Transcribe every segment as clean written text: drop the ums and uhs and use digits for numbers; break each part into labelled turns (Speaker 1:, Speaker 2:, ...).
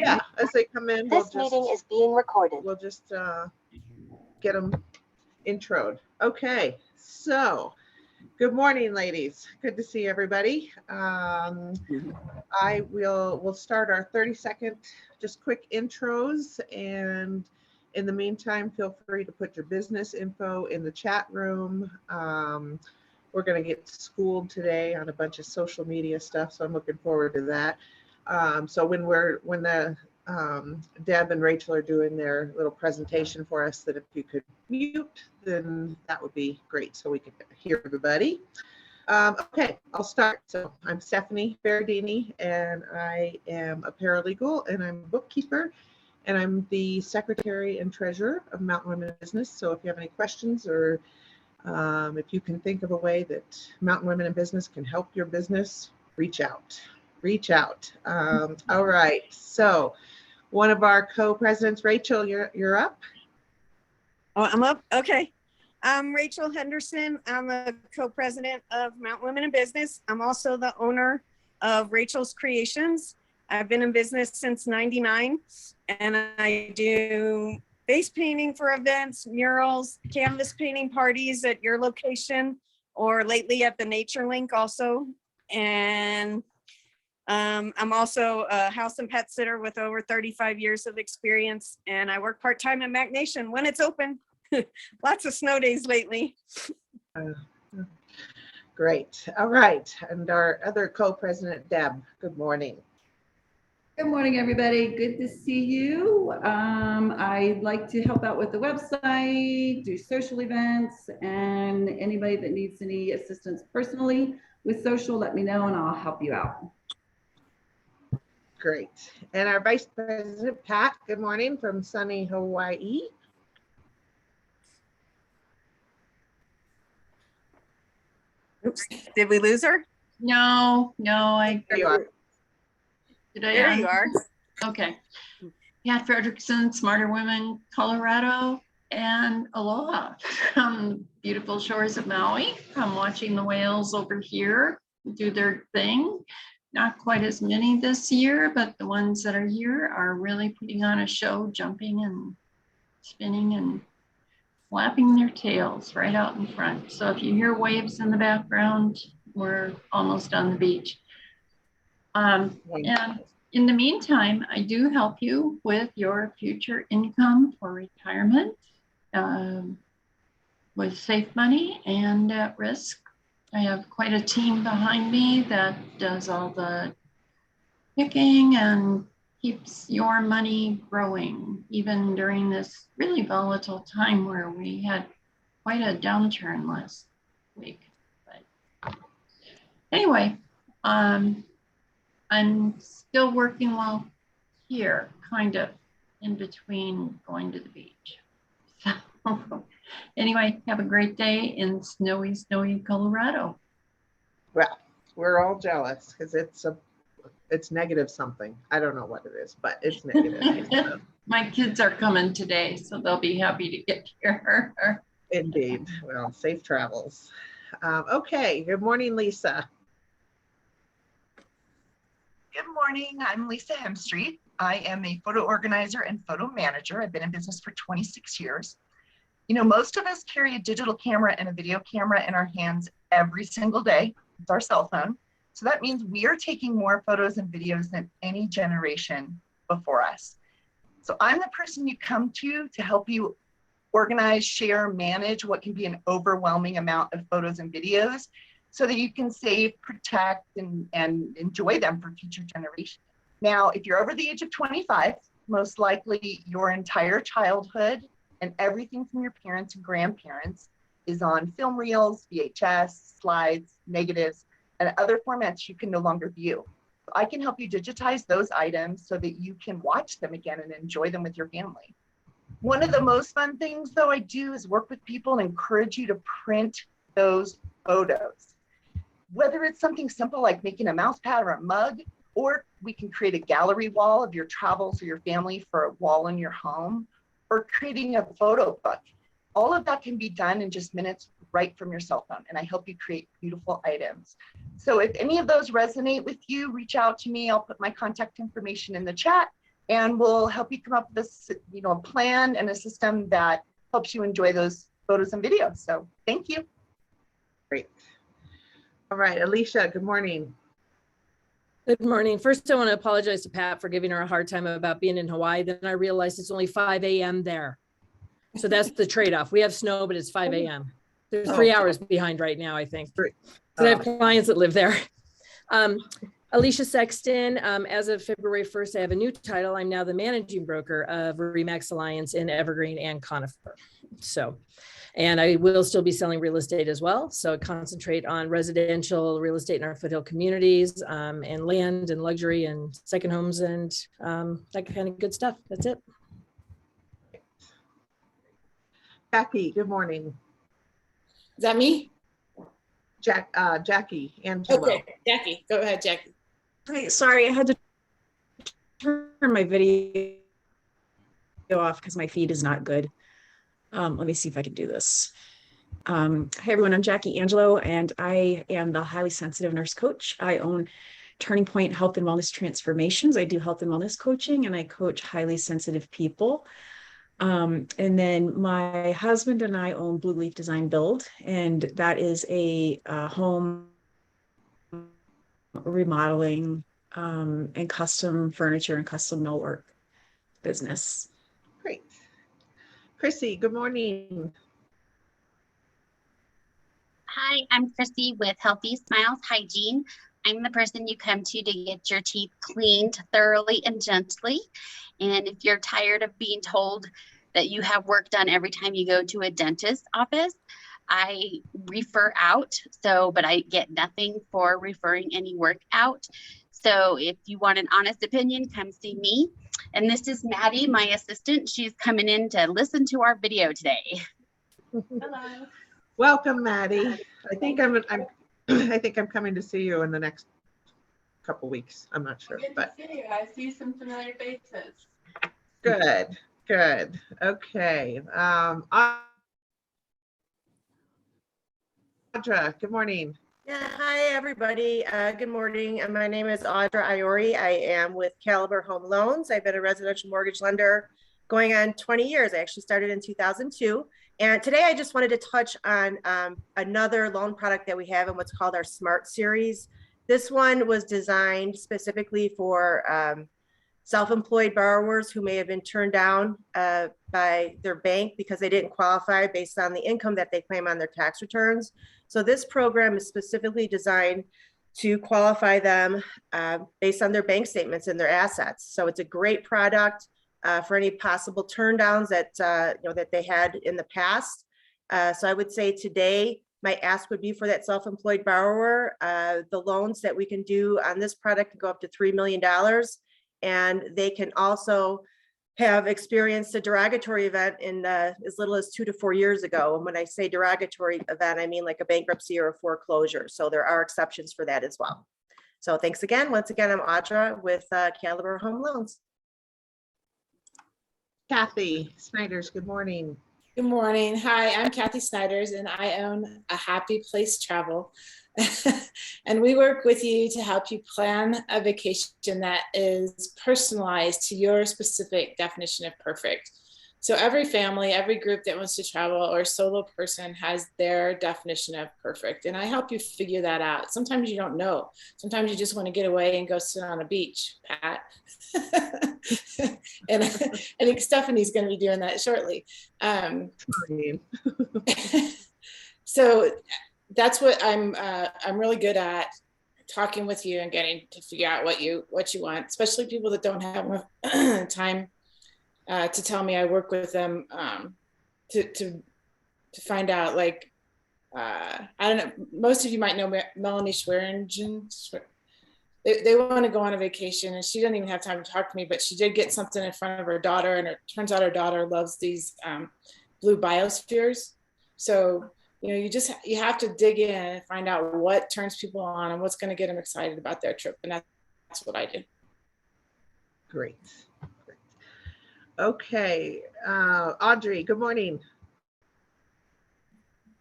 Speaker 1: Yeah, as they come in,
Speaker 2: This meeting is being recorded.
Speaker 1: We'll just get them introed. Okay, so good morning, ladies. Good to see everybody. We'll start our 30-second, just quick intros, and in the meantime, feel free to put your business info in the chat room. We're going to get schooled today on a bunch of social media stuff, so I'm looking forward to that. So when Deb and Rachel are doing their little presentation for us, that if you could mute, then that would be great so we can hear everybody. Okay, I'll start. So I'm Stephanie Berardini, and I am a paralegal, and I'm a bookkeeper, and I'm the secretary and treasurer of Mountain Women in Business. So if you have any questions, or if you can think of a way that Mountain Women in Business can help your business, reach out. All right, so one of our co-presidents, Rachel, you're up.
Speaker 3: Oh, I'm up. Okay. I'm Rachel Henderson. I'm a co-president of Mountain Women in Business. I'm also the owner of Rachel's Creations. I've been in business since '99, and I do face painting for events, murals, canvas painting parties at your location, or lately at the Nature Link also. And I'm also a house and pet sitter with over 35 years of experience, and I work part-time at Mac Nation when it's open. Lots of snow days lately.
Speaker 1: Great. All right. And our other co-president, Deb, good morning.
Speaker 4: Good morning, everybody. Good to see you. I like to help out with the website, do social events, and anybody that needs any assistance personally with social, let me know and I'll help you out.
Speaker 1: Great. And our vice president, Pat, good morning from sunny Hawaii.
Speaker 3: Oops, did we lose her?
Speaker 4: No,
Speaker 1: There you are.
Speaker 3: There you are.
Speaker 4: Okay. Pat Fredrickson, Smarter Women, Colorado, and aloha from beautiful shores of Maui. I'm watching the whales over here do their thing. Not quite as many this year, but the ones that are here are really putting on a show, jumping and spinning and flapping their tails right out in front. So if you hear waves in the background, we're almost on the beach. And in the meantime, I do help you with your future income for retirement with safe money and at risk. I have quite a team behind me that does all the picking and keeps your money growing, even during this really volatile time where we had quite a downturn last week. But anyway, I'm still working while here, kind of in between going to the beach. So anyway, have a great day in snowy Colorado.
Speaker 1: Well, we're all jealous because it's negative something. I don't know what it is, but it's negative. So.
Speaker 4: My kids are coming today, so they'll be happy to get here.
Speaker 1: Indeed. Well, safe travels. Okay. Good morning, Lisa.
Speaker 5: Good morning. I'm Lisa Hempstreet. I am a photo organizer and photo manager. I've been in business for 26 years. You know, most of us carry a digital camera and a video camera in our hands every single day. It's our cell phone. So that means we are taking more photos and videos than any generation before us. So I'm the person you come to help you organize, share, manage what can be an overwhelming amount of photos and videos so that you can save, protect, and enjoy them for future generations. Now, if you're over the age of 25, most likely your entire childhood and everything from your parents and grandparents is on film reels, VHS, slides, negatives, and other formats you can no longer view. I can help you digitize those items so that you can watch them again and enjoy them with your family. One of the most fun things, though, I do is work with people and encourage you to print those photos. Whether it's something simple like making a mouse pad or a mug, or we can create a gallery wall of your travels or your family for a wall in your home, or creating a photo book. All of that can be done in just minutes right from your cell phone, and I help you create beautiful items. So if any of those resonate with you, reach out to me. I'll put my contact information in the chat, and we'll help you come up with this, a plan and a system that helps you enjoy those photos and videos. So thank you.
Speaker 1: Great. All right, Alicia, good morning.
Speaker 6: Good morning. First, I want to apologize to Pat for giving her a hard time about being in Hawaii. Then I realized it's only 5 a.m. there. So that's the trade-off. We have snow, but it's 5 a.m. They're 3 hours behind right now, I think. So I have clients that live there. Alicia Sexton, as of February 1st, I have a new title. I'm now the managing broker of Remax Alliance in Evergreen and Conifer. So, and I will still be selling real estate as well. So I concentrate on residential real estate in our foothill communities, and land and luxury and second homes and that kind of good stuff. That's it.
Speaker 1: Jackie, good morning.
Speaker 7: Is that me?
Speaker 1: Jackie Angelo.
Speaker 7: Okay, Jackie, go ahead, Jackie.
Speaker 8: Hi, sorry, I had to turn my video off because my feed is not good. Let me see if I can do this. Hi everyone, I'm Jackie Angelo and I am the highly sensitive nurse coach. I own Turning Point Health and Wellness Transformations. I do health and wellness coaching and I coach highly sensitive people. And then my husband and I own Blue Leaf Design Build, and that is a home remodeling and custom furniture and custom millwork business.
Speaker 1: Great. Chrissy, good morning.
Speaker 9: Hi, I'm Chrissy with Healthy Smiles Hygiene. I'm the person you come to get your teeth cleaned thoroughly and gently. And if you're tired of being told that you have work done every time you go to a dentist's office, I refer out. But I get nothing for referring any work out. So if you want an honest opinion, come see me. And this is Maddie, my assistant. She's coming in to listen to our video today.
Speaker 4: Hello.
Speaker 1: Welcome, Maddie. I think I'm coming to see you in the next couple weeks. I'm not sure, but
Speaker 4: Good to see you. I see some familiar faces.
Speaker 1: good. Okay. Audra, good morning.
Speaker 10: Yeah, hi everybody. Good morning. My name is Audrey Iori. I am with Caliber Home Loans. I've been a residential mortgage lender going on 20 years. I actually started in 2002. And today I just wanted to touch on another loan product that we have in what's called our Smart Series. This one was designed specifically for self-employed borrowers who may have been turned down by their bank because they didn't qualify based on the income that they claim on their tax returns. So this program is specifically designed to qualify them based on their bank statements and their assets. So it's a great product for any possible turn downs that that they had in the past. So I would say today, my ask would be for that self-employed borrower, the loans that we can do on this product can go up to $3 million. And they can also have experienced a derogatory event in as little as 2 to 4 years ago. And when I say derogatory event, I mean like a bankruptcy or a foreclosure. So there are exceptions for that as well. So thanks again. Once again, I'm Audra with Caliber Home Loans.
Speaker 1: Kathy Snyders, good morning.
Speaker 7: Good morning. Hi, I'm Kathy Snyders and I own A Happy Place Travel. And we work with you to help you plan a vacation that is personalized to your specific definition of perfect. So every family, every group that wants to travel or solo person has their definition of perfect. And I help you figure that out. Sometimes you don't know. Sometimes you just want to get away and go sit on a beach, Pat. And I think Stephanie's going to be doing that shortly. So that's what I'm really good at, talking with you and getting to figure out what you want, especially people that don't have enough time to tell me. I work with them to find out, like, I don't know, most of you might know Melanie Schweringen. They want to go on a vacation and she doesn't even have time to talk to me, but she did get something in front of her daughter, and it turns out her daughter loves these blue biospheres. So, you have to dig in and find out what turns people on and what's going to get them excited about their trip. And that's what I do.
Speaker 1: Great. Okay. Audrey, good morning.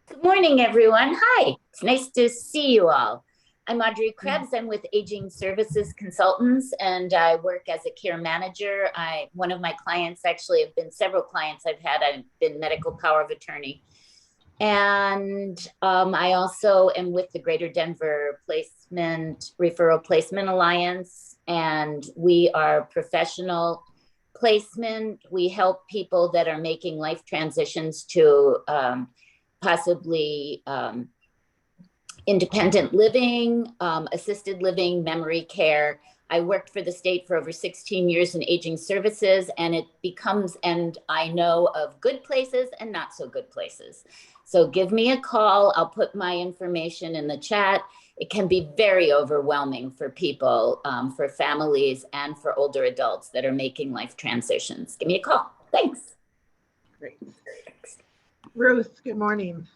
Speaker 11: Good morning, everyone. Hi, it's nice to see you all. I'm Audrey Krebs. I'm with Aging Services Consultants, and I work as a care manager. One of my clients, actually have been several clients I've been medical power of attorney. And I also am with the Greater Denver Referral Placement Alliance, and we are professional placement. We help people that are making life transitions to possibly independent living, assisted living, memory care. I worked for the state for over 16 years in aging services, and I know of good places and not so good places. So give me a call. I'll put my information in the chat. It can be very overwhelming for people, for families, and for older adults that are making life transitions. Give me a call. Thanks.
Speaker 1: Great. Ruth, good morning.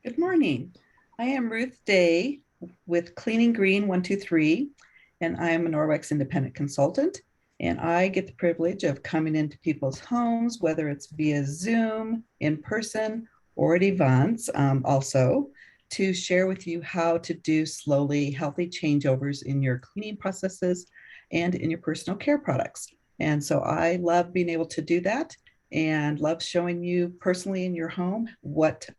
Speaker 12: Good morning. I am Ruth Day with Cleaning Green 123, and I am a Norwex independent consultant. And I get the privilege of coming into people's homes, whether it's via Zoom, in person, or at events also, to share with you how to do slowly healthy changeovers in your cleaning processes and in your personal care products. And so I love being able to do that and love showing you personally in your home what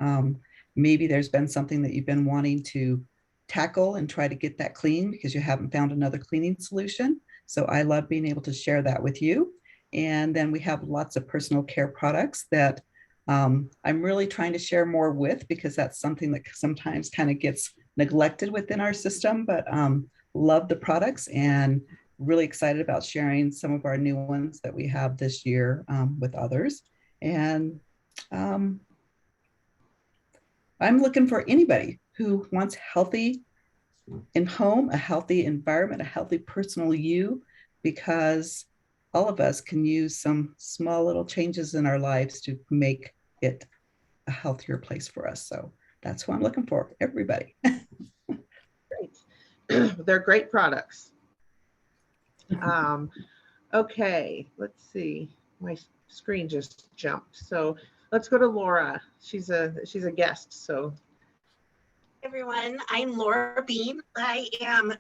Speaker 12: maybe there's been something that you've been wanting to tackle and try to get that clean because you haven't found another cleaning solution. So I love being able to share that with you. And then we have lots of personal care products that I'm really trying to share more with, because that's something that sometimes kind of gets neglected within our system, but love the products and really excited about sharing some of our new ones that we have this year with others. And I'm looking for anybody who wants healthy in home, a healthy environment, a healthy personal you, because all of us can use some small little changes in our lives to make it a healthier place for us. So that's who I'm looking for, everybody.
Speaker 1: Great. They're great products. Okay, let's see. My screen just jumped. So let's go to Laura. She's a guest, so.
Speaker 13: Everyone, I'm Laura Bean. I am,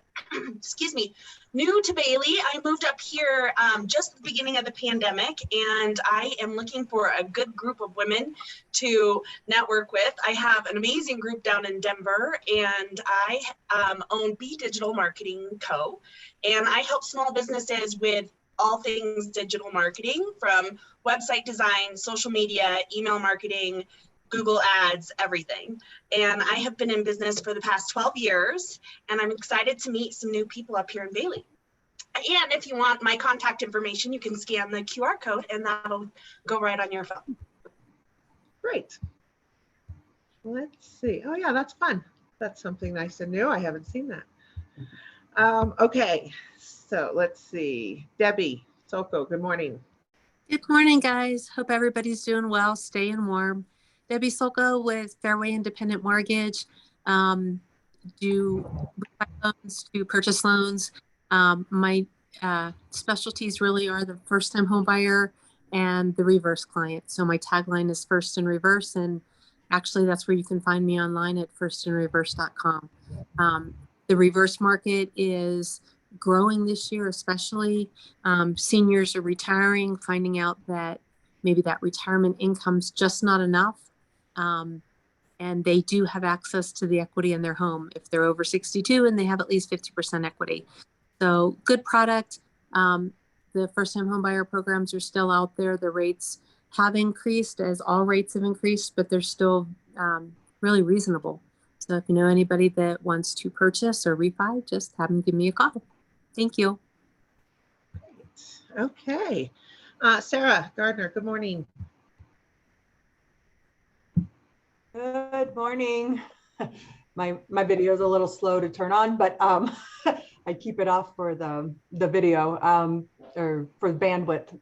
Speaker 13: excuse me, new to Bailey. I moved up here just at the beginning of the pandemic, and I am looking for a good group of women to network with. I have an amazing group down in Denver, and I own B Digital Marketing Co. And I help small businesses with all things digital marketing, from website design, social media, email marketing, Google Ads, everything. And I have been in business for the past 12 years, and I'm excited to meet some new people up here in Bailey. And if you want my contact information, you can scan the QR code and that'll go right on your phone.
Speaker 1: Great. Let's see. Oh yeah, that's fun. That's something nice and new. I haven't seen that. Okay, so let's see. Debbie Soko, good morning.
Speaker 14: Good morning, guys. Hope everybody's doing well, staying warm. Debbie Soko with Fairway Independent Mortgage. Do loans, do purchase loans. My specialties really are the first-time home buyer and the reverse client. So my tagline is first and reverse, and actually that's where you can find me online at firstandreverse.com. The reverse market is growing this year, especially seniors are retiring, finding out that maybe that retirement income's just not enough. And they do have access to the equity in their home if they're over 62 and they have at least 50% equity. So good product. The first-time homebuyer programs are still out there. The rates have increased, as all rates have increased, but they're still really reasonable. So if you know anybody that wants to purchase or refi, just have them give me a call. Thank you.
Speaker 1: Okay. Sarah Gardner, good morning.
Speaker 15: Good morning. My video is a little slow to turn on, but I keep it off for the video or for bandwidth.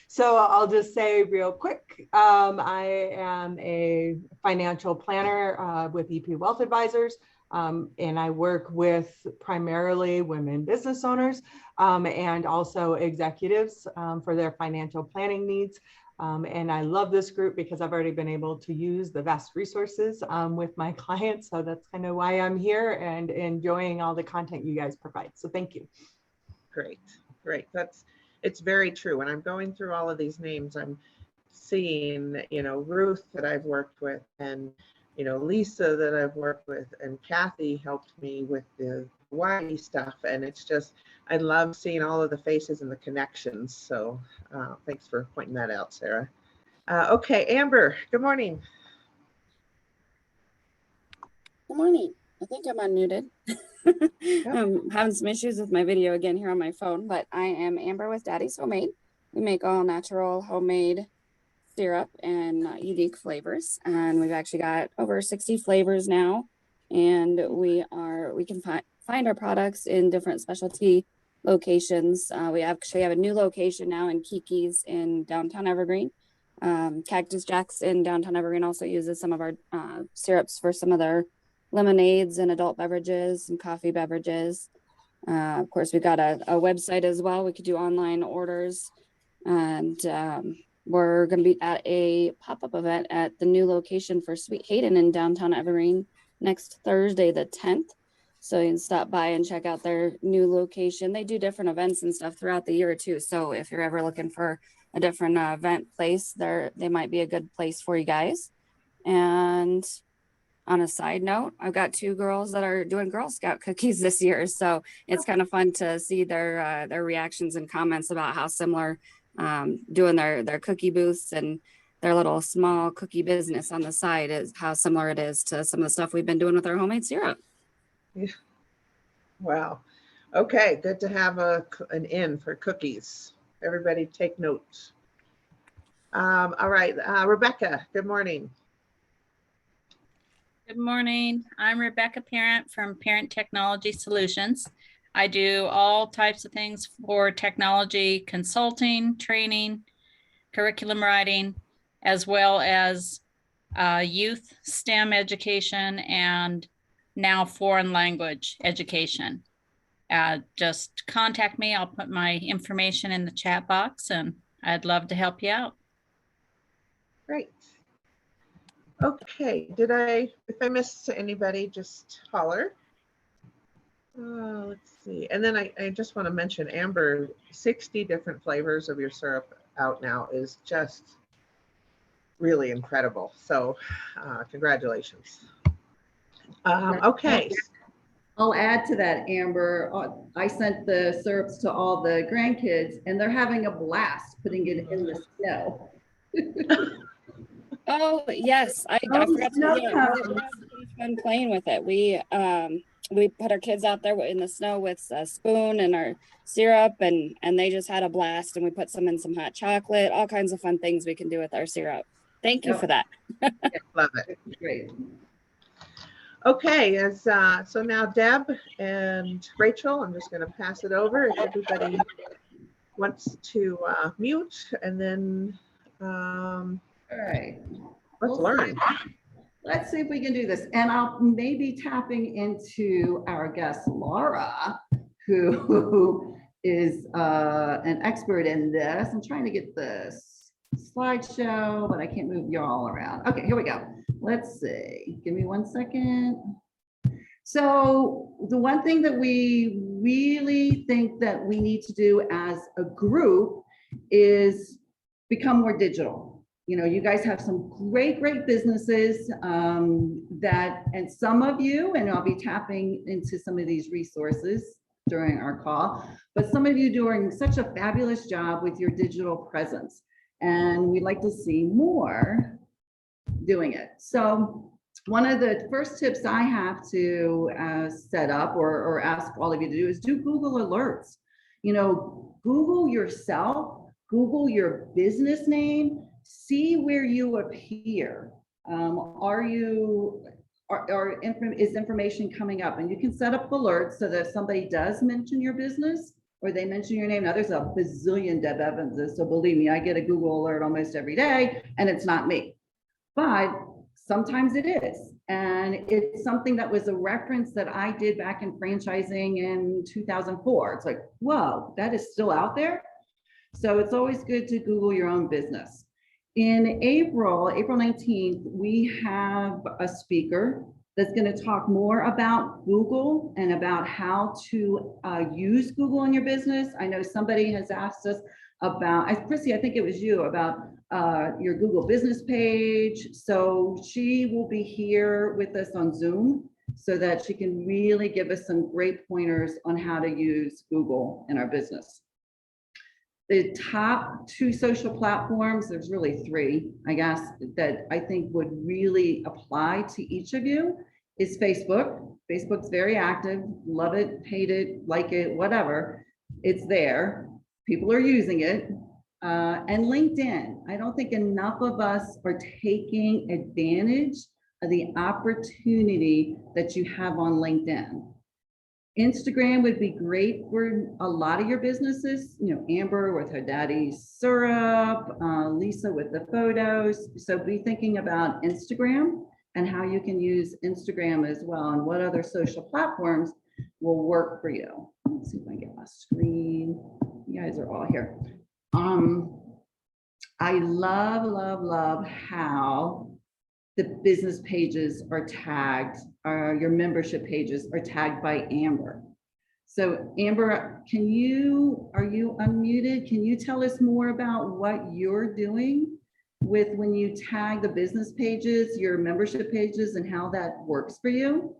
Speaker 15: So I'll just say real quick, I am a financial planner with EP Wealth Advisors, and I work with primarily women business owners and also executives for their financial planning needs. And I love this group because I've already been able to use the vast resources with my clients. So that's kind of why I'm here and enjoying all the content you guys provide. So thank you.
Speaker 1: Great, great. It's very true. When I'm going through all of these names, I'm seeing, Ruth that I've worked with, and, Lisa that I've worked with, and Kathy helped me with the Hawaii stuff. And it's just, I love seeing all of the faces and the connections. So thanks for pointing that out, Sarah. Okay, Amber, good morning.
Speaker 16: Good morning. I think I'm unmuted. I'm having some issues with my video again here on my phone, but I am Amber with Daddy's Homemade. We make all natural homemade syrup and unique flavors, and we've actually got over 60 flavors now, and we can find our products in different specialty locations. We actually have a new location now in Kiki's in downtown Evergreen. Cactus Jack's in downtown Evergreen also uses some of our syrups for some of their lemonades and adult beverages and coffee beverages. Of course, we've got a website as well. We could do online orders, and we're going to be at a pop-up event at the new location for Sweet Hayden in downtown Evergreen next Thursday, the 10th. So you can stop by and check out their new location. They do different events and stuff throughout the year too. So if you're ever looking for a different event place, they might be a good place for you guys. And on a side note, I've got 2 girls that are doing Girl Scout cookies this year. So it's kind of fun to see their reactions and comments about how similar doing their cookie booths and their little small cookie business on the side is how similar it is to some of the stuff we've been doing with our homemade syrup.
Speaker 1: Yeah. Wow. Okay, good to have an in for cookies. Everybody take notes. All right, Rebecca, good morning.
Speaker 17: Good morning. I'm Rebecca Parent from Parent Technology Solutions. I do all types of things for technology consulting, training, curriculum writing, as well as youth STEM education and now foreign language education. Just contact me. I'll put my information in the chat box and I'd love to help you out.
Speaker 1: Great. Okay, if I missed anybody, just holler. Let's see. And then I just want to mention, Amber, 60 different flavors of your syrup out now is just really incredible. So congratulations. Okay.
Speaker 18: I'll add to that, Amber. I sent the syrups to all the grandkids and they're having a blast putting it in the snow.
Speaker 16: Oh yes, I forgot to fun playing with it. We put our kids out there in the snow with a spoon and our syrup, and they just had a blast. And we put some in some hot chocolate, all kinds of fun things we can do with our syrup. Thank you for that.
Speaker 1: Love it.
Speaker 18: Great.
Speaker 1: Okay, so now Deb and Rachel, I'm just going to pass it over if everybody wants to mute, and then
Speaker 18: all right,
Speaker 1: let's learn.
Speaker 18: Let's see if we can do this. And I'll maybe tapping into our guest, Laura, who is an expert in this. I'm trying to get this slideshow, but I can't move you all around. Okay, here we go. Let's see. Give me 1 second. So the one thing that we really think that we need to do as a group is become more digital. You know, you guys have some great businesses and some of you, and I'll be tapping into some of these resources during our call, but some of you doing such a fabulous job with your digital presence, and we'd like to see more doing it. So one of the first tips I have to set up or ask all of you to do is do Google Alerts. You know, Google yourself, Google your business name, see where you appear. Is information coming up? And you can set up alerts so that if somebody does mention your business or they mention your name, now there's a bazillion Deb Evanses, so believe me, I get a Google alert almost every day and it's not me. But sometimes it is. And it's something that was a reference that I did back in franchising in 2004. It's like, whoa, that is still out there. So it's always good to Google your own business. In April 19th, we have a speaker that's going to talk more about Google and about how to use Google in your business. I know somebody has asked us about, Chrissy, I think it was you, about your Google business page. So she will be here with us on Zoom so that she can really give us some great pointers on how to use Google in our business. The top 2 social platforms, there's really 3, I guess, that I think would really apply to each of you is Facebook. Facebook's very active, love it, hate it, like it, whatever. It's there. People are using it. And LinkedIn. I don't think enough of us are taking advantage of the opportunity that you have on LinkedIn. Instagram would be great for a lot of your businesses, you know, Amber with her daddy's syrup, Lisa with the photos. So be thinking about Instagram and how you can use Instagram as well and what other social platforms will work for you. Let's see if I can get my screen. You guys are all here. I love how the business pages are tagged, your membership pages are tagged by Amber. So Amber, are you unmuted? Can you tell us more about what you're doing with when you tag the business pages, your membership pages, and how that works for you?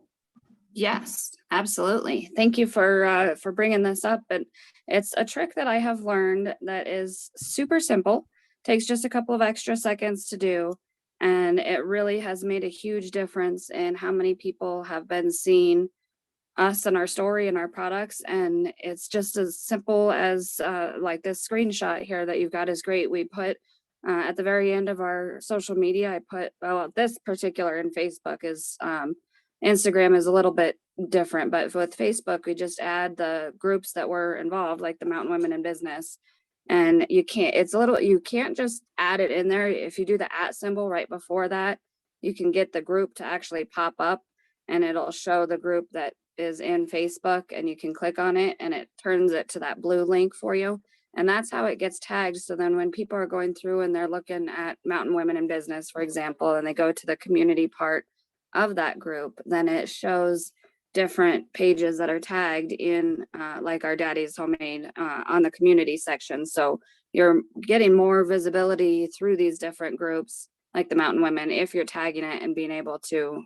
Speaker 16: Yes, absolutely. Thank you for bringing this up. And it's a trick that I have learned that is super simple, takes just a couple of extra seconds to do. And it really has made a huge difference in how many people have been seeing us and our story and our products. And it's just as simple as like this screenshot here that you've got is great. We put at the very end of our social media, I put, well, this particular in Facebook is, Instagram is a little bit different, but with Facebook, we just add the groups that were involved, like the Mountain Women in Business. And you can't just add it in there. If you do the @ symbol right before that, you can get the group to actually pop up and it'll show the group that is in Facebook, and you can click on it and it turns it to that blue link for you. And that's how it gets tagged. So then when people are going through and they're looking at Mountain Women in Business, for example, and they go to the community part of that group, then it shows different pages that are tagged in like our Daddy's Homemade on the community section. So you're getting more visibility through these different groups like the Mountain Women if you're tagging it and being able to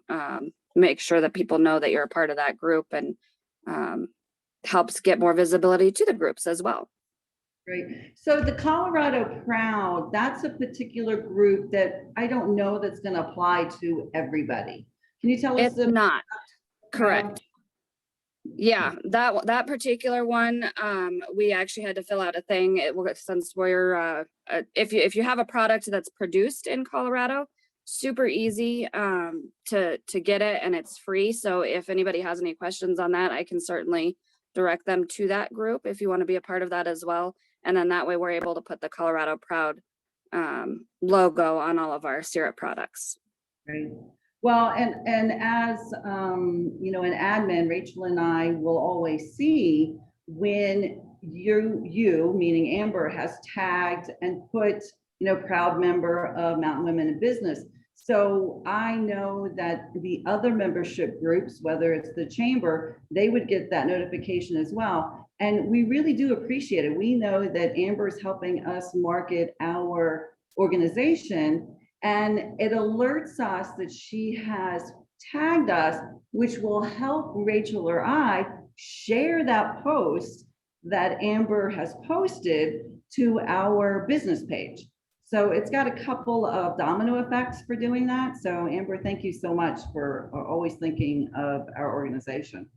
Speaker 16: make sure that people know that you're a part of that group, and helps get more visibility to the groups as well.
Speaker 18: Great. So the Colorado Proud, that's a particular group that I don't know that's going to apply to everybody. Can you tell us?
Speaker 16: It's not. Correct. Yeah, that particular one, we actually had to fill out a thing. Since we're if you have a product that's produced in Colorado, super easy to get it, and it's free. So if anybody has any questions on that, I can certainly direct them to that group if you want to be a part of that as well. And then that way we're able to put the Colorado Proud logo on all of our syrup products.
Speaker 18: Right. Well, and as you know, an admin, Rachel and I will always see when you meaning Amber has tagged and put, you know, proud member of Mountain Women in Business. So I know that the other membership groups, whether it's the chamber, they would get that notification as well. And we really do appreciate it. We know that Amber is helping us market our organization, and it alerts us that she has tagged us, which will help Rachel or I share that post that Amber has posted to our business page. So it's got a couple of domino effects for doing that. So Amber, thank you so much for always thinking of our organization.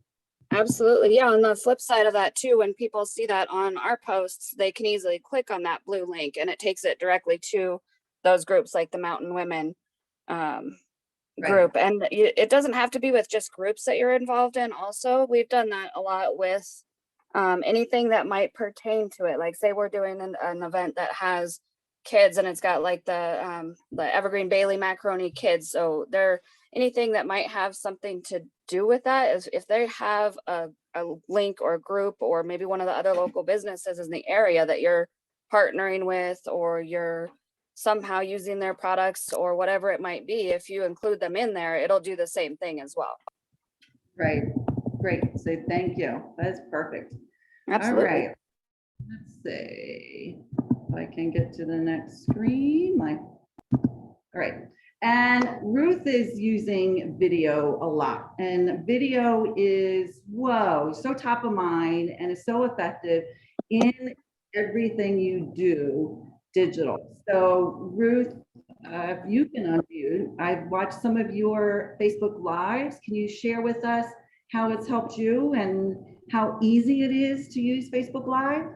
Speaker 16: Absolutely. Yeah. On the flip side of that too, when people see that on our posts, they can easily click on that blue link and it takes it directly to those groups like the Mountain Women group. Right. And it doesn't have to be with just groups that you're involved in. Also, we've done that a lot with anything that might pertain to it. Like say we're doing an event that has kids and it's got like the Evergreen Bailey macaroni kids. So they're anything that might have something to do with that is if they have a link or group, or maybe one of the other local businesses in the area that you're partnering with, or you're somehow using their products or whatever it might be, if you include them in there, it'll do the same thing as well.
Speaker 18: Right, great, so thank you, that's perfect.
Speaker 16: Absolutely.
Speaker 18: All right, let's see if I can get to the next screen. All right, and Ruth is using video a lot, and video is, whoa, so top of mind and is so effective in everything you do digital. So Ruth, if you can unmute, I've watched some of your Facebook Lives. Can you share with us how it's helped you and how easy it is to use Facebook Live?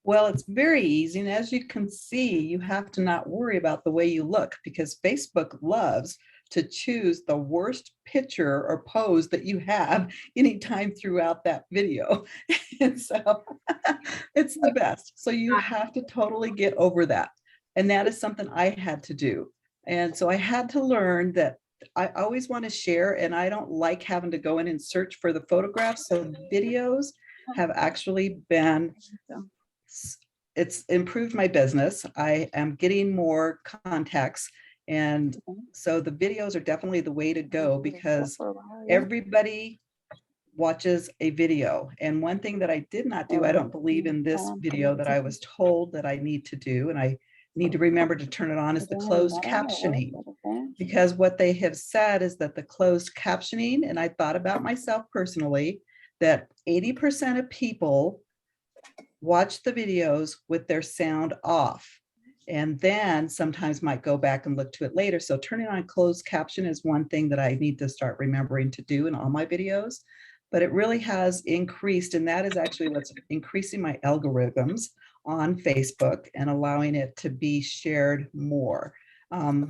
Speaker 12: Well, it's very easy. And as you can see, you have to not worry about the way you look because Facebook loves to choose the worst picture or pose that you have anytime throughout that video. And so it's the best. So you have to totally get over that. And that is something I had to do. And so I had to learn that I always want to share, and I don't like having to go in and search for the photographs. So videos have actually been, it's improved my business. I am getting more contacts. And so the videos are definitely the way to go because everybody watches a video. And one thing that I did not do, I don't believe in this video that I was told that I need to do, and I need to remember to turn it on, is the closed captioning. Because what they have said is that the closed captioning, and I thought about myself personally, that 80% of people watch the videos with their sound off, and then sometimes might go back and look to it later. So turning on closed caption is one thing that I need to start remembering to do in all my videos, but it really has increased, and that is actually what's increasing my algorithms on Facebook and allowing it to be shared more.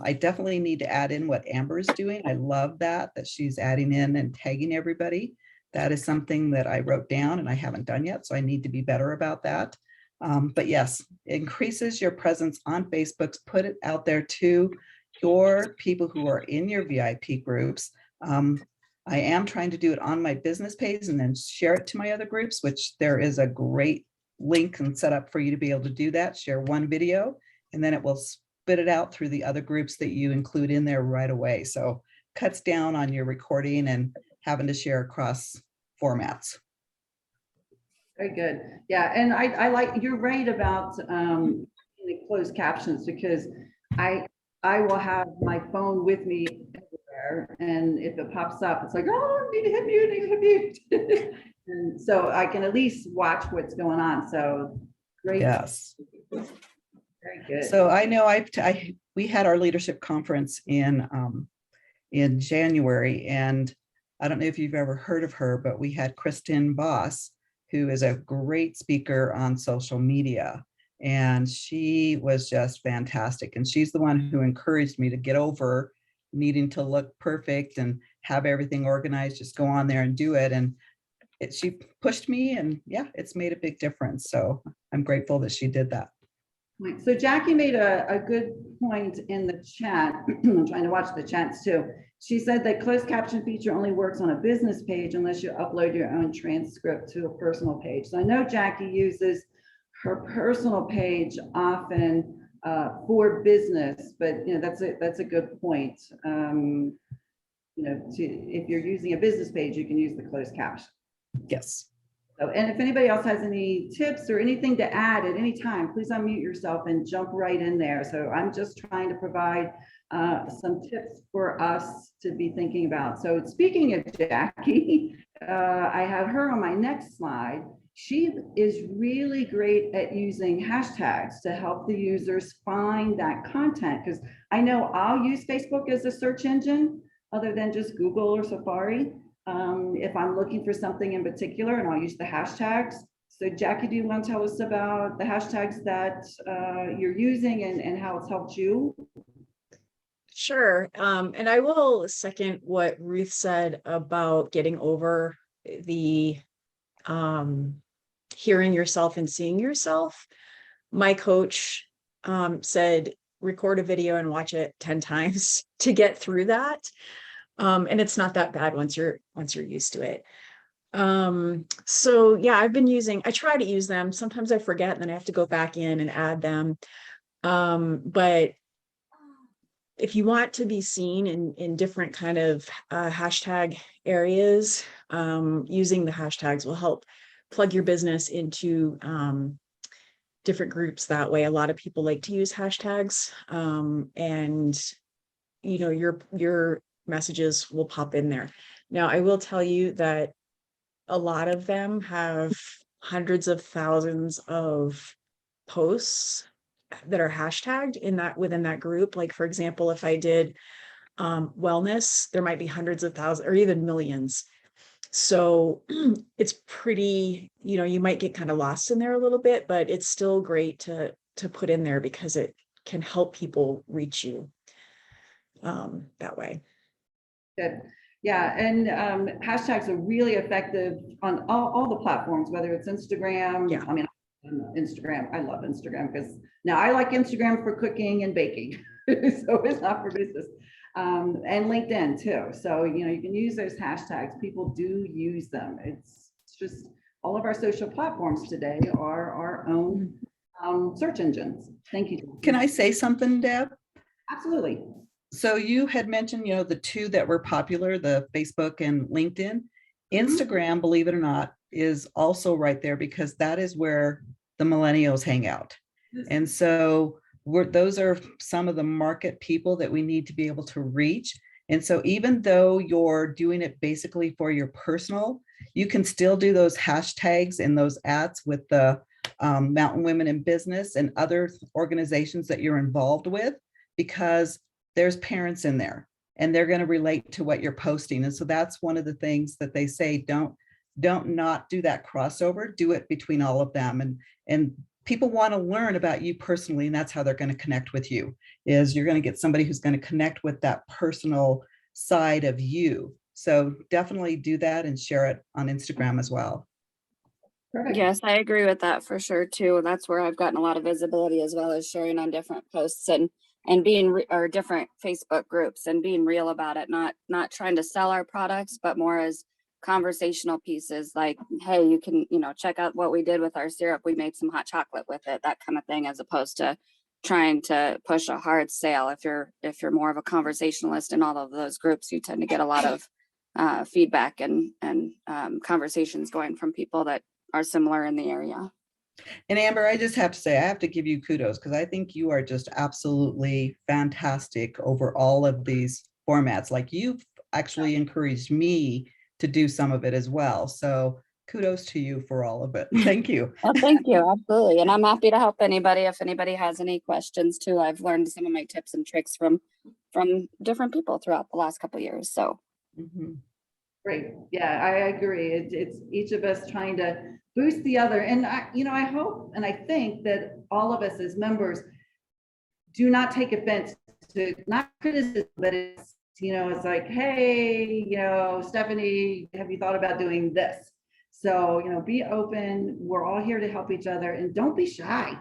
Speaker 12: I definitely need to add in what Amber is doing. I love that she's adding in and tagging everybody. That is something that I wrote down and I haven't done yet, so I need to be better about that. But yes, it increases your presence on Facebook. Put it out there to your people who are in your VIP groups. I am trying to do it on my business page and then share it to my other groups, which there is a great link and set up for you to be able to do that. Share one video and then it will spit it out through the other groups that you include in there right away. So cuts down on your recording and having to share across formats.
Speaker 18: Very good. Yeah, and I like, you're right about the closed captions, because I will have my phone with me everywhere, and if it pops up, it's like, oh, I need to hit mute, I need to hit mute. And so I can at least watch what's going on. So great.
Speaker 12: Yes.
Speaker 18: Very good.
Speaker 12: So I know we had our leadership conference in January, and I don't know if you've ever heard of her, but we had Kristen Boss, who is a great speaker on social media. And she was just fantastic. And she's the one who encouraged me to get over needing to look perfect and have everything organized, just go on there and do it. And she pushed me, and yeah, it's made a big difference. So I'm grateful that she did that.
Speaker 18: So Jackie made a good point in the chat. I'm trying to watch the chats too. She said that closed caption feature only works on a business page unless you upload your own transcript to a personal page. So I know Jackie uses her personal page often for business, but you know, that's a good point. You know, if you're using a business page, you can use the closed caption.
Speaker 12: Yes.
Speaker 18: So, and if anybody else has any tips or anything to add at any time, please unmute yourself and jump right in there. So I'm just trying to provide some tips for us to be thinking about. So speaking of Jackie, I have her on my next slide. She is really great at using hashtags to help the users find that content, because I know I'll use Facebook as a search engine other than just Google or Safari. If I'm looking for something in particular, and I'll use the hashtags. So Jackie, do you want to tell us about the hashtags that you're using and how it's helped you?
Speaker 8: Sure. And I will second what Ruth said about getting over the hearing yourself and seeing yourself. My coach said, record a video and watch it 10 times to get through that. And it's not that bad once you're used to it. So yeah, I try to use them. Sometimes I forget and then I have to go back in and add them. But if you want to be seen in different kind of hashtag areas, using the hashtags will help plug your business into different groups that way. A lot of people like to use hashtags, and you know, your messages will pop in there. Now, I will tell you that a lot of them have hundreds of thousands of posts that are hashtagged within that group. Like, for example, if I did wellness, there might be hundreds of thousands or even millions. So it's pretty, you know, you might get kind of lost in there a little bit, but it's still great to put in there because it can help people reach you that way.
Speaker 18: Good. Yeah, and hashtags are really effective on all the platforms, whether it's Instagram.
Speaker 8: Yeah.
Speaker 18: I mean, Instagram, I love Instagram because now I like Instagram for cooking and baking. So it's not for business. And LinkedIn too. So, you know, you can use those hashtags. People do use them. It's just all of our social platforms today are our own search engines. Thank you.
Speaker 12: Can I say something, Deb?
Speaker 18: Absolutely.
Speaker 12: So you had mentioned, you know, the two that were popular, the Facebook and LinkedIn. Instagram, believe it or not, is also right there because that is where the millennials hang out. And so those are some of the market people that we need to be able to reach. And so even though you're doing it basically for your personal, you can still do those hashtags and those ads with the Mountain Women in Business and other organizations that you're involved with, because there's parents in there and they're going to relate to what you're posting. And so that's one of the things that they say, don't not do that crossover, do it between all of them. And people want to learn about you personally, and that's how they're going to connect with you, is you're going to get somebody who's going to connect with that personal side of you. So definitely do that and share it on Instagram as well.
Speaker 18: Perfect.
Speaker 16: Yes, I agree with that for sure too. That's where I've gotten a lot of visibility, as well as sharing on different posts and being or different Facebook groups and being real about it, not trying to sell our products, but more as conversational pieces like, hey, you can, you know, check out what we did with our syrup. We made some hot chocolate with it, that kind of thing, as opposed to trying to push a hard sale. If you're more of a conversationalist in all of those groups, you tend to get a lot of feedback and conversations going from people that are similar in the area.
Speaker 12: And Amber, I just have to say, I have to give you kudos because I think you are just absolutely fantastic over all of these formats. Like, you've actually encouraged me to do some of it as well. So kudos to you for all of it. Thank you.
Speaker 16: Well, thank you. Absolutely. And I'm happy to help anybody if anybody has any questions too. I've learned some of my tips and tricks from different people throughout the last couple of years. So.
Speaker 18: Great. Yeah, I agree. It's each of us trying to boost the other. And I hope and I think that all of us as members do not take offense to not criticism, but it's like, hey, Stephanie, have you thought about doing this? So, be open. We're all here to help each other, and don't be shy.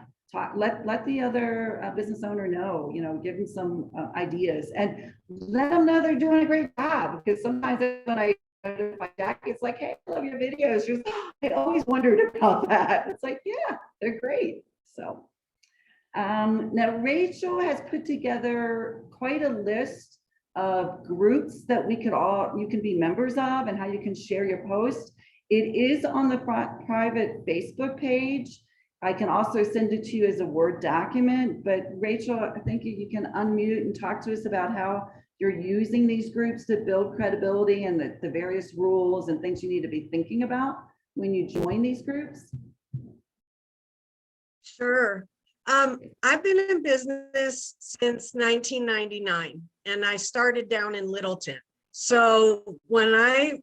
Speaker 18: Let the other business owner know, give them some ideas and let them know they're doing a great job. Because sometimes when I my Jackie, it's like, hey, I love your videos. She's, I always wondered about that. It's like, yeah, they're great. So now Rachel has put together quite a list of groups that you can be members of and how you can share your posts. It is on the private Facebook page. I can also send it to you as a Word document, but Rachel, I think you can unmute and talk to us about how you're using these groups to build credibility and the various rules and things you need to be thinking about when you join these groups.
Speaker 3: Sure. I've been in business since 1999, and I started down in Littleton. So when I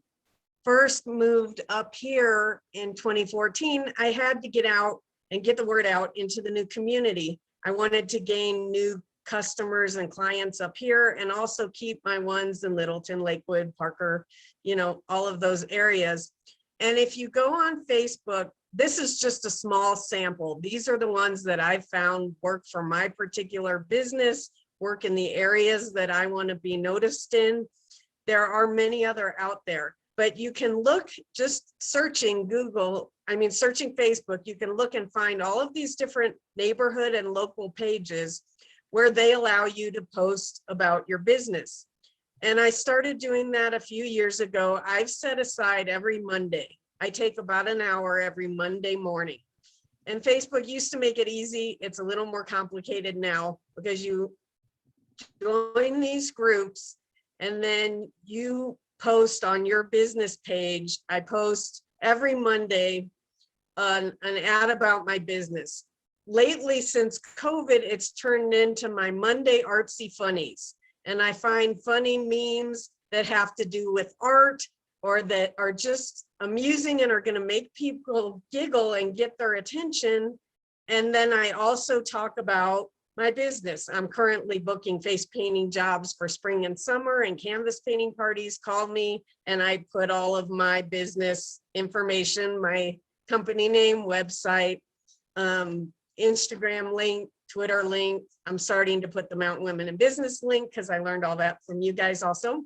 Speaker 3: first moved up here in 2014, I had to get out and get the word out into the new community. I wanted to gain new customers and clients up here and also keep my ones in Littleton, Lakewood, Parker, all of those areas. And if you go on Facebook, this is just a small sample. These are the ones that I've found work for my particular business, work in the areas that I want to be noticed in. There are many other out there. but you can look, just searching searching Facebook, you can look and find all of these different neighborhood and local pages where they allow you to post about your business. And I started doing that a few years ago. I've set aside every Monday. I take about an hour every Monday morning. And Facebook used to make it easy. It's a little more complicated now because you join these groups and then you post on your business page. I post every Monday an ad about my business. Lately, since COVID, it's turned into my Monday artsy funnies. And I find funny memes that have to do with art or that are just amusing and are going to make people giggle and get their attention. And then I also talk about my business. I'm currently booking face painting jobs for spring and summer, and canvas painting parties call me, and I put all of my business information, my company name, website, Instagram link, Twitter link. I'm starting to put the Mountain Women in Business link because I learned all that from you guys also.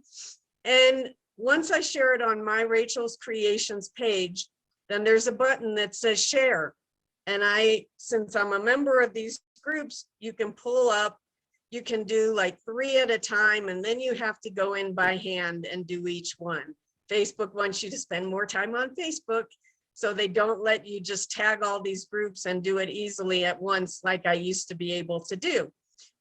Speaker 3: And once I share it on my Rachel's Creations page, then there's a button that says share. And since I'm a member of these groups, you can pull up, you can do like 3 at a time, and then you have to go in by hand and do each one. Facebook wants you to spend more time on Facebook, so they don't let you just tag all these groups and do it easily at once like I used to be able to do.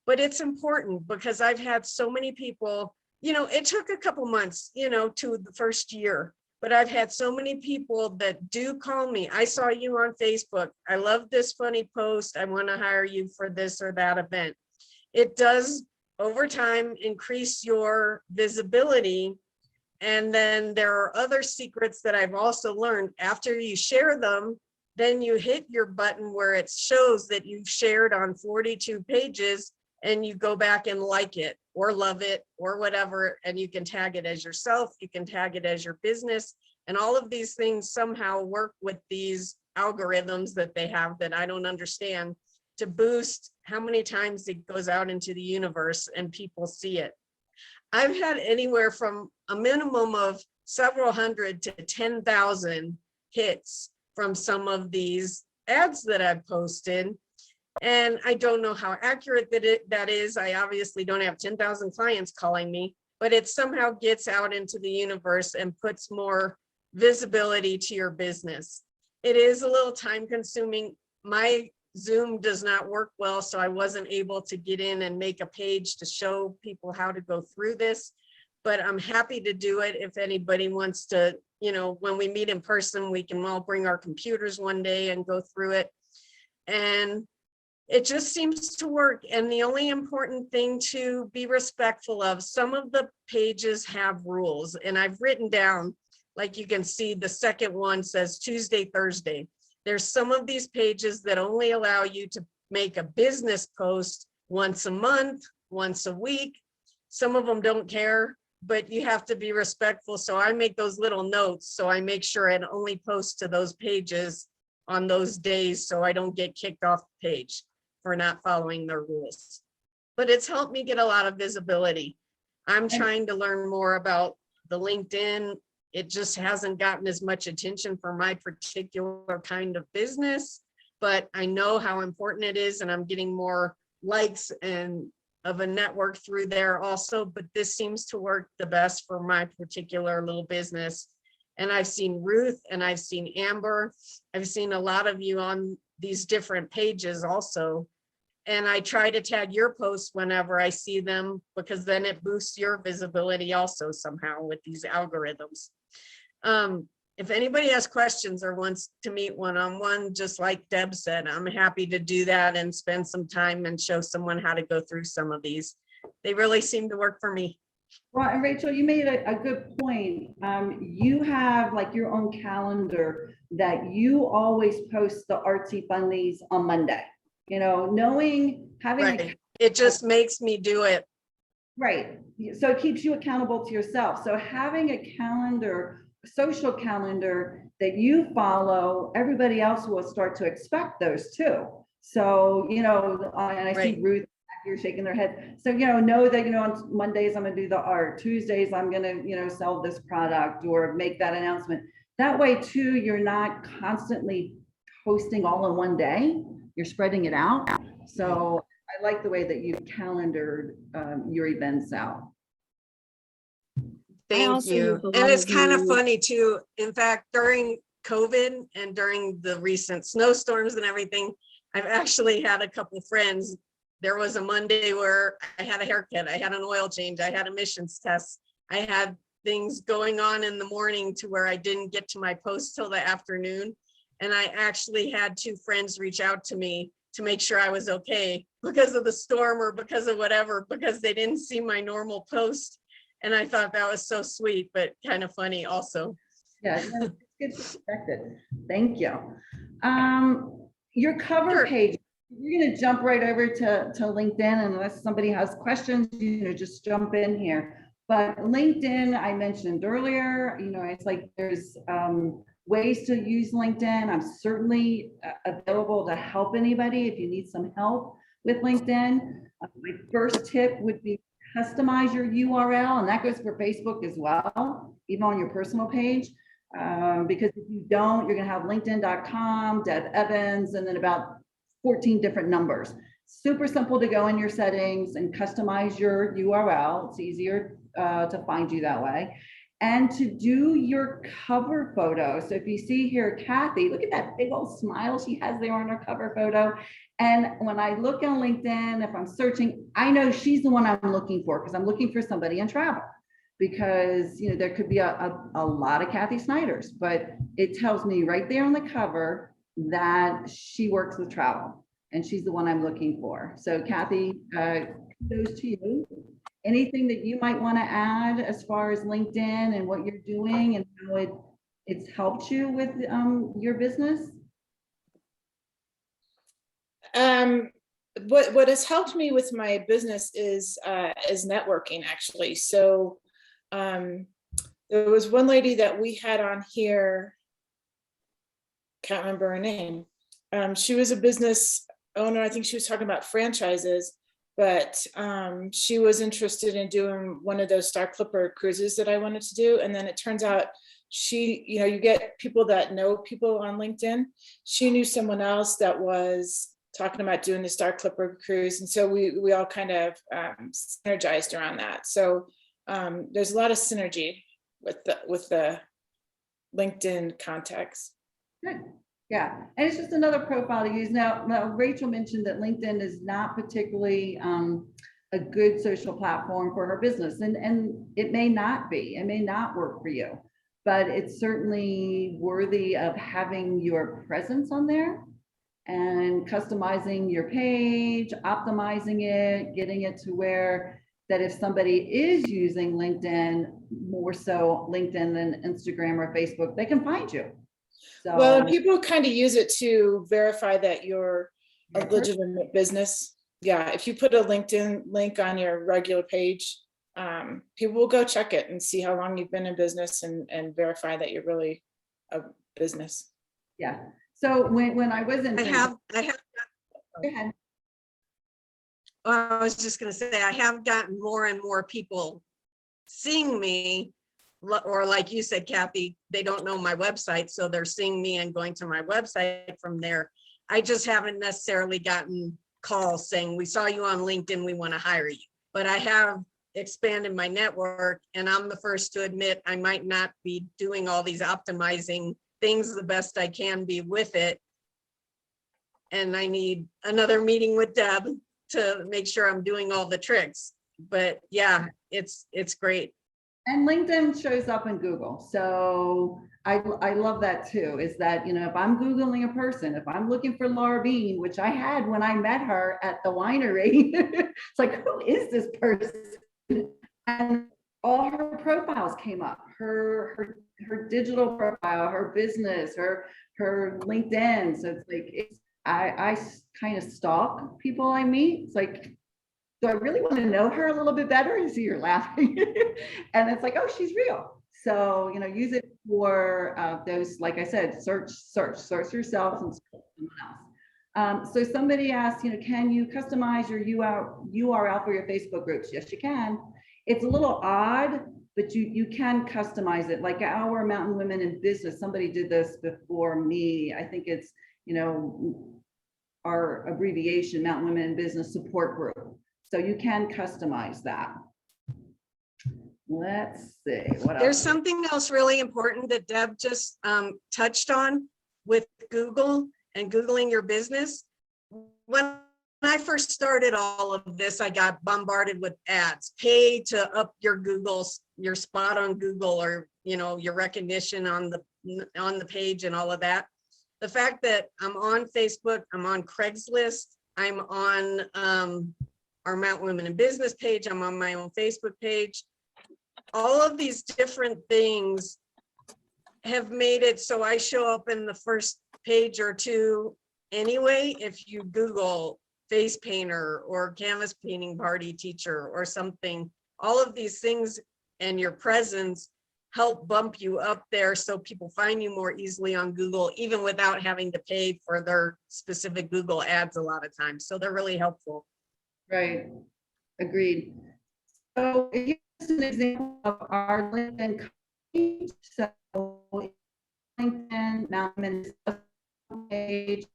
Speaker 3: But it's important because I've had so many people, it took a couple months, to the first year, but I've had so many people that do call me. I saw you on Facebook. I love this funny post. I want to hire you for this or that event. It does over time increase your visibility. And then there are other secrets that I've also learned. After you share them, then you hit your button where it shows that you've shared on 42 pages, and you go back and like it or love it or whatever, and you can tag it as yourself, you can tag it as your business, and all of these things somehow work with these algorithms that they have that I don't understand to boost how many times it goes out into the universe and people see it. I've had anywhere from a minimum of several hundred to 10,000 hits from some of these ads that I've posted. And I don't know how accurate that is. I obviously don't have 10,000 clients calling me, but it somehow gets out into the universe and puts more visibility to your business. It is a little time consuming. My Zoom does not work well, so I wasn't able to get in and make a page to show people how to go through this, but I'm happy to do it if anybody wants to, when we meet in person, we can all bring our computers one day and go through it. And it just seems to work. And the only important thing to be respectful of, some of the pages have rules, and I've written down, like you can see, the second one says Tuesday, Thursday. There's some of these pages that only allow you to make a business post once a month, once a week. Some of them don't care, but you have to be respectful. So I make those little notes. So I make sure I only post to those pages on those days so I don't get kicked off the page for not following their rules. But it's helped me get a lot of visibility. I'm trying to learn more about the LinkedIn. It just hasn't gotten as much attention for my particular kind of business, but I know how important it is, and I'm getting more likes and of a network through there also, but this seems to work the best for my particular little business. And I've seen Ruth and I've seen Amber. I've seen a lot of you on these different pages also. And I try to tag your posts whenever I see them, because then it boosts your visibility also somehow with these algorithms. If anybody has questions or wants to meet one-on-one, just like Deb said, I'm happy to do that and spend some time and show someone how to go through some of these. They really seem to work for me.
Speaker 18: Well, and Rachel, you made a good point. You have like your own calendar that you always post the artsy funnies on Monday, having
Speaker 3: right. It just makes me do it.
Speaker 18: Right. So it keeps you accountable to yourself. So having a calendar, social calendar that you follow, everybody else will start to expect those too. So, and I see Ruth you're shaking their head. So, know that, on Mondays, I'm gonna do the art. Tuesdays, I'm gonna, sell this product or make that announcement. That way too, you're not constantly posting all in one day. You're spreading it out. So I like the way that you've calendared your events out.
Speaker 3: Thank you. And it's kind of funny too. In fact, during COVID and during the recent snowstorms and everything, I've actually had a couple friends. There was a Monday where I had a haircut, I had an oil change, I had emissions tests, I had things going on in the morning to where I didn't get to my post till the afternoon. And I actually had 2 friends reach out to me to make sure I was okay because of the storm or because of whatever, because they didn't see my normal post. And I thought that was so sweet, but kind of funny also.
Speaker 18: Yeah, it's expected. Thank you. Your cover page, you're going to jump right over to LinkedIn unless somebody has questions, just jump in here. But LinkedIn, I mentioned earlier, it's like there's ways to use LinkedIn. I'm certainly available to help anybody if you need some help with LinkedIn. My first tip would be customize your URL, and that goes for Facebook as well, even on your personal page. Because if you don't, you're going to have linkedin.com, Deb Evans, and then about 14 different numbers. Super simple to go in your settings and customize your URL. It's easier to find you that way. And to do your cover photo. So if you see here, Kathy, look at that big old smile she has there on her cover photo. And when I look on LinkedIn, if I'm searching, I know she's the one I'm looking for because I'm looking for somebody in travel. Because there could be a lot of Kathy Snyders, but it tells me right there on the cover that she works with travel and she's the one I'm looking for. So Kathy, kudos to you. Anything that you might want to add as far as LinkedIn and what you're doing and how it's helped you with your business?
Speaker 7: What has helped me with my business is networking, actually. So there was one lady that we had on here, can't remember her name. She was a business owner. I think she was talking about franchises, but she was interested in doing one of those Star Clipper cruises that I wanted to do. And then it turns out you get people that know people on LinkedIn. She knew someone else that was talking about doing the Star Clipper cruise. And so we all kind of synergized around that. So there's a lot of synergy with the LinkedIn contacts.
Speaker 18: Good. Yeah, and it's just another profile to use. Now Rachel mentioned that LinkedIn is not particularly a good social platform for her business, and it may not be. It may not work for you, but it's certainly worthy of having your presence on there and customizing your page, optimizing it, getting it to where that if somebody is using LinkedIn, more so LinkedIn than Instagram or Facebook, they can find you. So,
Speaker 7: well, people kind of use it to verify that you're a legitimate business. Yeah, if you put a LinkedIn link on your regular page, people will go check it and see how long you've been in business and verify that you're really a business.
Speaker 18: Yeah. So when I was in,
Speaker 3: I have.
Speaker 18: Go ahead.
Speaker 3: I was just going to say, I have gotten more and more people seeing me, or like you said, Kathy, they don't know my website, so they're seeing me and going to my website from there. I just haven't necessarily gotten calls saying, we saw you on LinkedIn, we want to hire you. But I have expanded my network, and I'm the first to admit I might not be doing all these optimizing things the best I can be with it. And I need another meeting with Deb to make sure I'm doing all the tricks. But yeah, it's great.
Speaker 18: And LinkedIn shows up in Google. So I love that too, is that, if I'm Googling a person, if I'm looking for Laura Bean, which I had when I met her at the winery, it's like, who is this person? And all her profiles came up, her digital profile, her business, her LinkedIn. So it's like, I kind of stalk people I meet. It's like, do I really want to know her a little bit better? You see, you're laughing. And it's like, oh, she's real. So, use it for those, like I said, search yourself and search someone else. So somebody asked, can you customize your URL for your Facebook groups? Yes, you can. It's a little odd, but you can customize it. Like our Mountain Women in Business, somebody did this before me. I think it's, our abbreviation, Mountain Women in Business Support Group. So you can customize that. Let's see. What
Speaker 3: There's
Speaker 18: else?
Speaker 3: something else really important that Deb just touched on with Google and Googling your business. When I first started all of this, I got bombarded with ads. Pay to up your your spot on Google, or your recognition on the page and all of that. The fact that I'm on Facebook, I'm on Craigslist, I'm on our Mountain Women in Business page, I'm on my own Facebook page. All of these different things have made it so I show up in the first page or two anyway. If you Google face painter or canvas painting party teacher or something, all of these things and your presence help bump you up there so people find you more easily on Google, even without having to pay for their specific Google ads a lot of times. So they're really helpful.
Speaker 18: Right. Agreed. So here's an example of our LinkedIn page. So LinkedIn, Mountain page.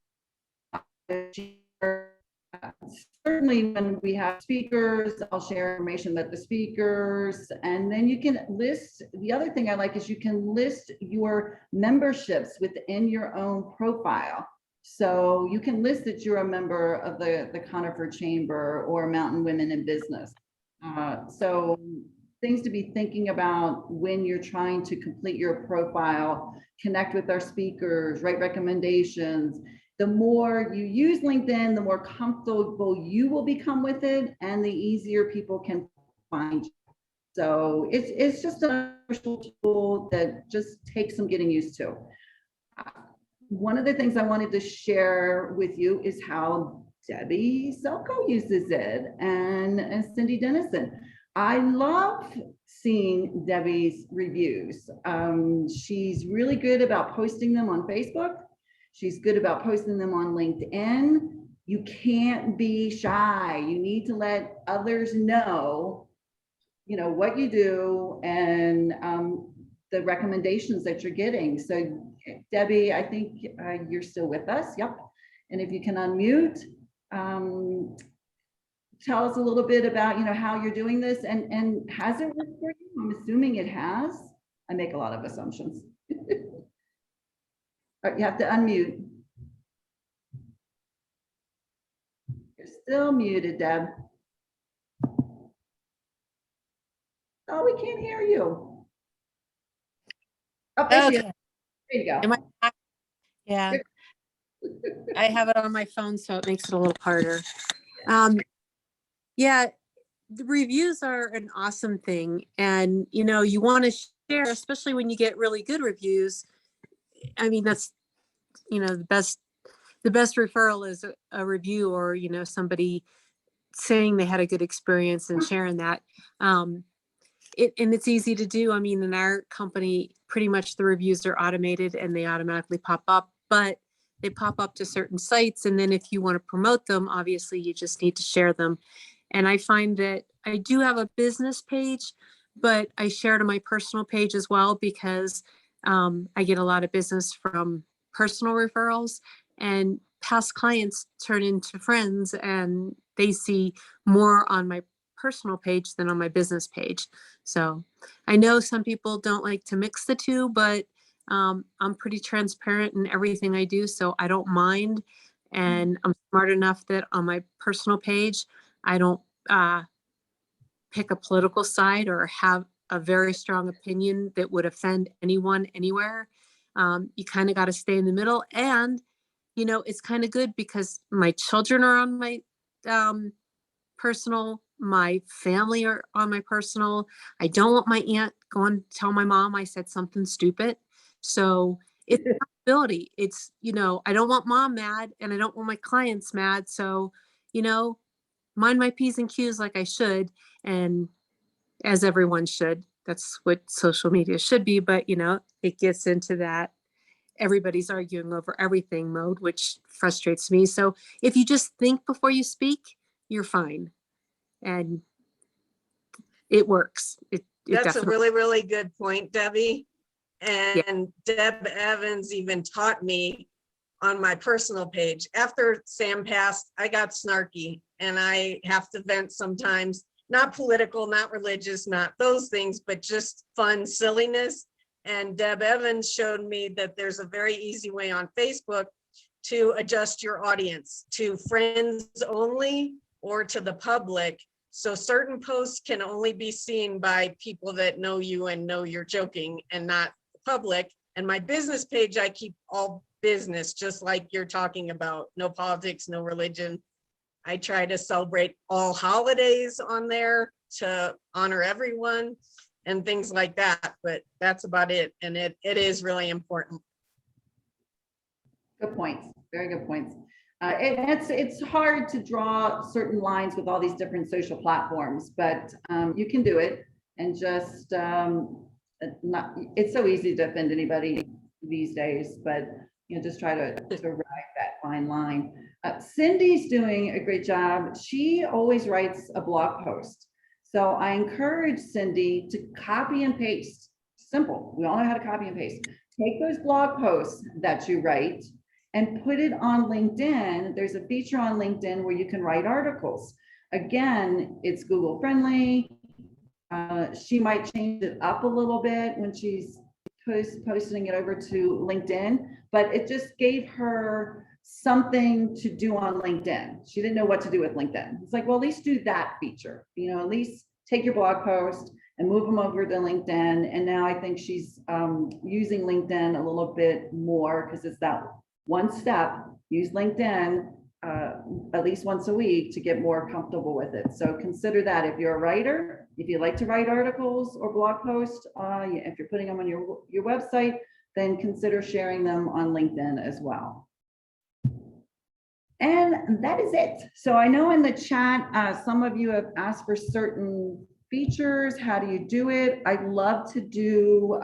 Speaker 18: Certainly when we have speakers, I'll share information about the speakers, and then you can list, the other thing I like is you can list your memberships within your own profile. So you can list that you're a member of the Conifer Chamber or Mountain Women in Business. So things to be thinking about when you're trying to complete your profile, connect with our speakers, write recommendations. The more you use LinkedIn, the more comfortable you will become with it, and the easier people can find you. So it's just a tool that just takes some getting used to. One of the things I wanted to share with you is how Debbie Selko uses it, and Cindy Dennison. I love seeing Debbie's reviews. She's really good about posting them on Facebook. She's good about posting them on LinkedIn. You can't be shy. You need to let others know, what you do and the recommendations that you're getting. So Debbie, I think you're still with us. Yep. And if you can unmute, tell us a little bit about, how you're doing this, and has it worked for you? I'm assuming it has. I make a lot of assumptions. All right, you have to unmute. You're still muted, Deb. Oh, we can't hear you. Oh, there she is.
Speaker 14: Okay.
Speaker 18: There you go.
Speaker 14: Am I? Yeah. I have it on my phone, so it makes it a little harder. Yeah, the reviews are an awesome thing. And, you want to share, especially when you get really good reviews. I mean, that's, the best referral is a review, or, somebody saying they had a good experience and sharing that. And it's easy to do. I mean, in our company, pretty much the reviews are automated and they automatically pop up, but they pop up to certain sites. And then if you want to promote them, obviously you just need to share them. And I find that I do have a business page, but I share to my personal page as well, because I get a lot of business from personal referrals, and past clients turn into friends, and they see more on my personal page than on my business page. So I know some people don't like to mix the two, but I'm pretty transparent in everything I do, so I don't mind. And I'm smart enough that on my personal page, I don't pick a political side or have a very strong opinion that would offend anyone anywhere. You kind of got to stay in the middle. And, it's kind of good because my children are on my personal, my family are on my personal. I don't want my aunt going to tell my mom I said something stupid. So it's accountability. It's, I don't want mom mad and I don't want my clients mad. So, mind my P's and Q's like I should, and as everyone should. That's what social media should be, but it gets into that. everybody's arguing over everything mode, which frustrates me. So if you just think before you speak, you're fine. And it works. It
Speaker 3: That's a
Speaker 14: definitely,
Speaker 3: really, really good point, Debbie. And Deb Evans even taught me on my personal page. After Sam passed, I got snarky and I have to vent sometimes, not political, not religious, not those things, but just fun silliness. And Deb Evans showed me that there's a very easy way on Facebook to adjust your audience to friends only or to the public. So certain posts can only be seen by people that know you and know you're joking and not the public. And my business page, I keep all business, just like you're talking about, no politics, no religion. I try to celebrate all holidays on there to honor everyone and things like that, but that's about it. And it is really important.
Speaker 18: Good points, very good points. It's hard to draw certain lines with all these different social platforms, but you can do it. And just it's so easy to offend anybody these days, but just try to ride that fine line. Cindy's doing a great job. She always writes a blog post. So I encourage Cindy to copy and paste. Simple. We all know how to copy and paste. Take those blog posts that you write and put it on LinkedIn. There's a feature on LinkedIn where you can write articles. Again, it's Google friendly. She might change it up a little bit when she's posting it over to LinkedIn, but it just gave her something to do on LinkedIn. She didn't know what to do with LinkedIn. It's like, well, at least do that feature, at least take your blog post and move them over to LinkedIn. And now I think she's using LinkedIn a little bit more because it's that one step, use LinkedIn at least once a week to get more comfortable with it. So consider that if you're a writer, if you like to write articles or blog posts, if you're putting them on your website, then consider sharing them on LinkedIn as well. And that is it. So I know in the chat, some of you have asked for certain features. How do you do it? I'd love to do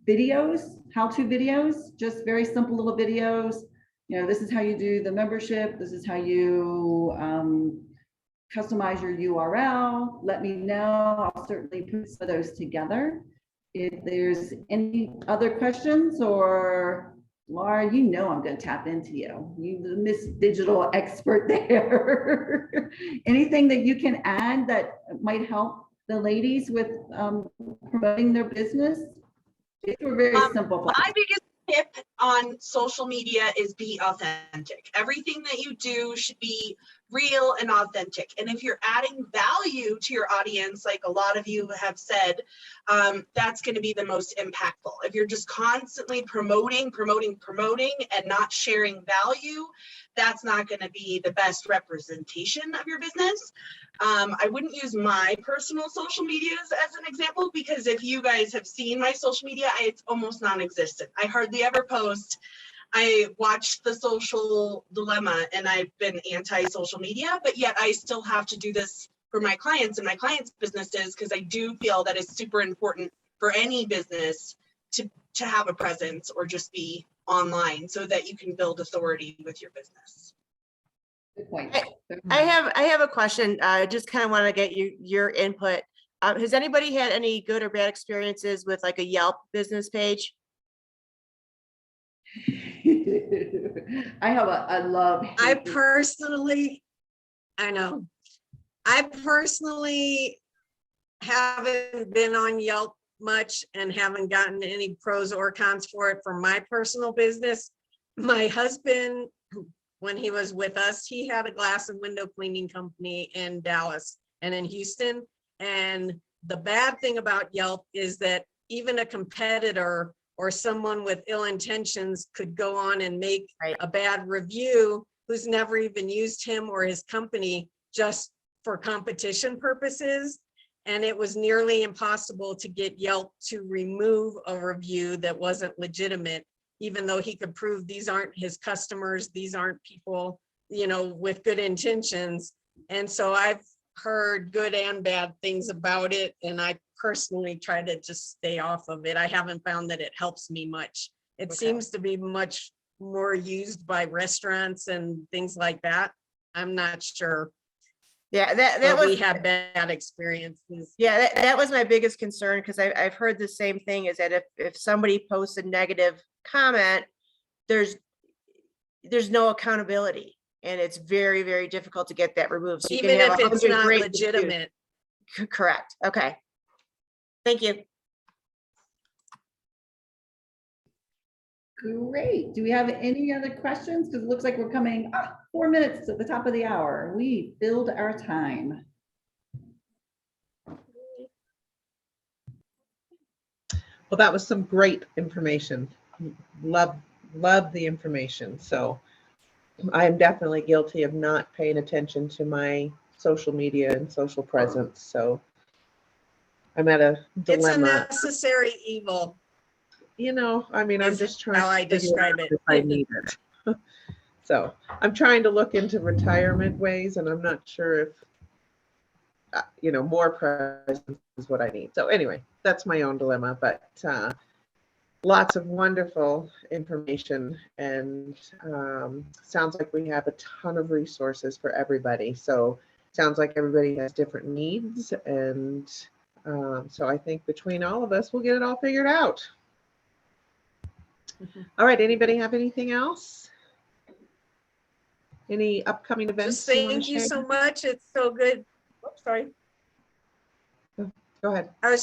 Speaker 18: videos, how-to videos, just very simple little videos. This is how you do the membership. This is how you customize your URL. Let me know. I'll certainly put some of those together. If there's any other questions, or Laura, I'm going to tap into you. You the Miss Digital expert there. Anything that you can add that might help the ladies with promoting their business? These were very simple.
Speaker 13: My biggest tip on social media is be authentic. Everything that you do should be real and authentic. And if you're adding value to your audience, like a lot of you have said, that's going to be the most impactful. If you're just constantly promoting and not sharing value, that's not going to be the best representation of your business. I wouldn't use my personal social medias as an example, because if you guys have seen my social media, it's almost non-existent. I hardly ever post. I watched The Social Dilemma and I've been anti-social media, but yet I still have to do this for my clients and my clients' businesses, because I do feel that it's super important for any business to have a presence or just be online so that you can build authority with your business.
Speaker 18: Good point.
Speaker 10: I have a question. I just kind of want to get your input. Has anybody had any good or bad experiences with like a Yelp business page?
Speaker 3: I personally haven't been on Yelp much and haven't gotten any pros or cons for it for my personal business. My husband, when he was with us, he had a glass and window cleaning company in Dallas and in Houston. And the bad thing about Yelp is that even a competitor or someone with ill intentions could go on and make a bad review who's never even used him or his company just for competition purposes. And it was nearly impossible to get Yelp to remove a review that wasn't legitimate, even though he could prove these aren't his customers, these aren't people, with good intentions. And so I've heard good and bad things about it, and I personally try to just stay off of it. I haven't found that it helps me much. It
Speaker 1: Okay.
Speaker 3: seems to be much more used by restaurants and things like that. I'm not sure.
Speaker 10: Yeah, that
Speaker 3: But
Speaker 10: was.
Speaker 3: we have bad experiences.
Speaker 10: Yeah, that was my biggest concern because I've heard the same thing is that if somebody posts a negative comment, there's no accountability and it's very, very difficult to get that removed. So you
Speaker 3: Even
Speaker 10: can have
Speaker 3: if it's
Speaker 10: 100
Speaker 3: not
Speaker 10: great reviews.
Speaker 3: legitimate.
Speaker 10: Correct. Okay. Thank you.
Speaker 18: Great. Do we have any other questions? Because it looks like we're coming 4 minutes at the top of the hour. We filled our time.
Speaker 1: Well, that was some great information. Love the information. So I am definitely guilty of not paying attention to my social media and social presence. So I'm at a
Speaker 3: It's a
Speaker 1: dilemma.
Speaker 3: necessary evil.
Speaker 1: You know, I mean, I'm
Speaker 3: is
Speaker 1: just trying
Speaker 3: how I
Speaker 1: to figure
Speaker 3: describe
Speaker 1: out
Speaker 3: it.
Speaker 1: if I need it. So I'm trying to look into retirement ways, and I'm not sure if, you know, more presence is what I need. So anyway, that's my own dilemma, but lots of wonderful information, and sounds like we have a ton of resources for everybody. So sounds like everybody has different needs, and so I think between all of us, we'll get it all figured out. All right, anybody have anything else? Any upcoming events?
Speaker 3: Just thank you so much. It's so good. Oops, sorry.
Speaker 1: Go ahead.
Speaker 3: I was